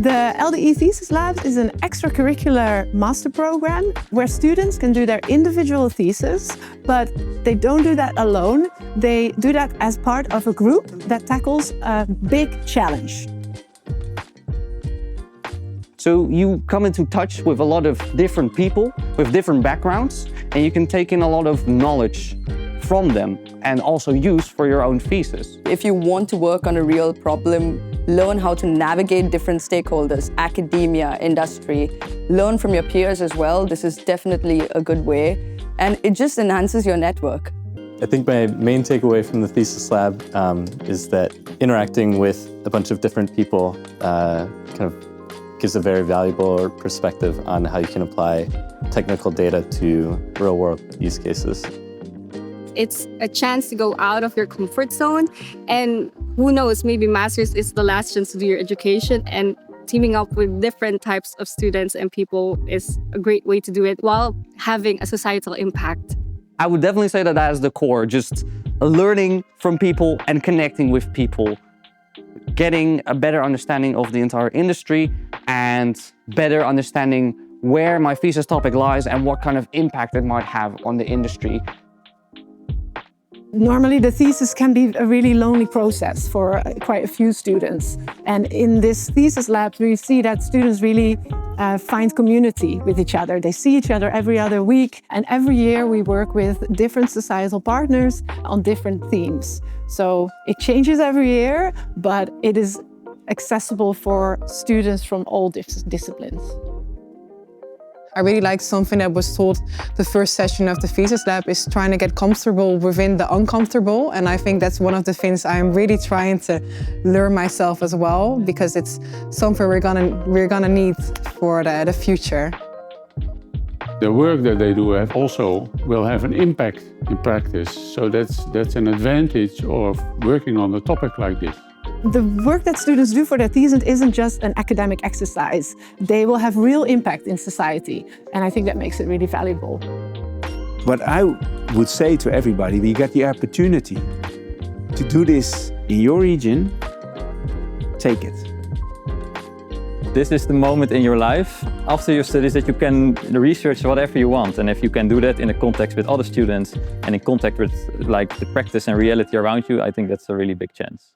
The LDE Thesis Lab is an extracurricular master program where students can do their individual thesis, but they don't do that alone. They do that as part of a group that tackles a big challenge. So you come into touch with a lot of different people with different backgrounds, and you can take in a lot of knowledge from them and also use for your own thesis. If you want to work on a real problem, learn how to navigate different stakeholders, academia, industry, learn from your peers as well. This is definitely a good way, and it just enhances your network. I think my main takeaway from the Thesis Lab is that interacting with a bunch of different people kind of gives a very valuable perspective on how you can apply technical data to real-world use cases. It's a chance to go out of your comfort zone, and who knows, maybe master's is the last chance to do your education, and teaming up with different types of students and people is a great way to do it while having a societal impact. I would definitely say that is the core, just learning from people and connecting with people, getting a better understanding of the entire industry and better understanding where my thesis topic lies and what kind of impact it might have on the industry. Normally the thesis can be a really lonely process for quite a few students. And in this thesis lab, we see that students really find community with each other. They see each other every other week, and every year we work with different societal partners on different themes. So it changes every year, but it is accessible for students from all disciplines. I really like something that was taught the first session of the Thesis Lab is trying to get comfortable within the uncomfortable. And I think that's one of the things I'm really trying to learn myself as well, because it's something we're gonna need for the future. The work that they do also will have an impact in practice. So that's an advantage of working on a topic like this. The work that students do for their thesis isn't just an academic exercise. They will have real impact in society, and I think that makes it really valuable. What I would say to everybody, when you get the opportunity to do this in your region, take it. This is the moment in your life after your studies that you can research whatever you want. And if you can do that in a context with other students and in contact with like the practice and reality around you, I think that's a really big chance.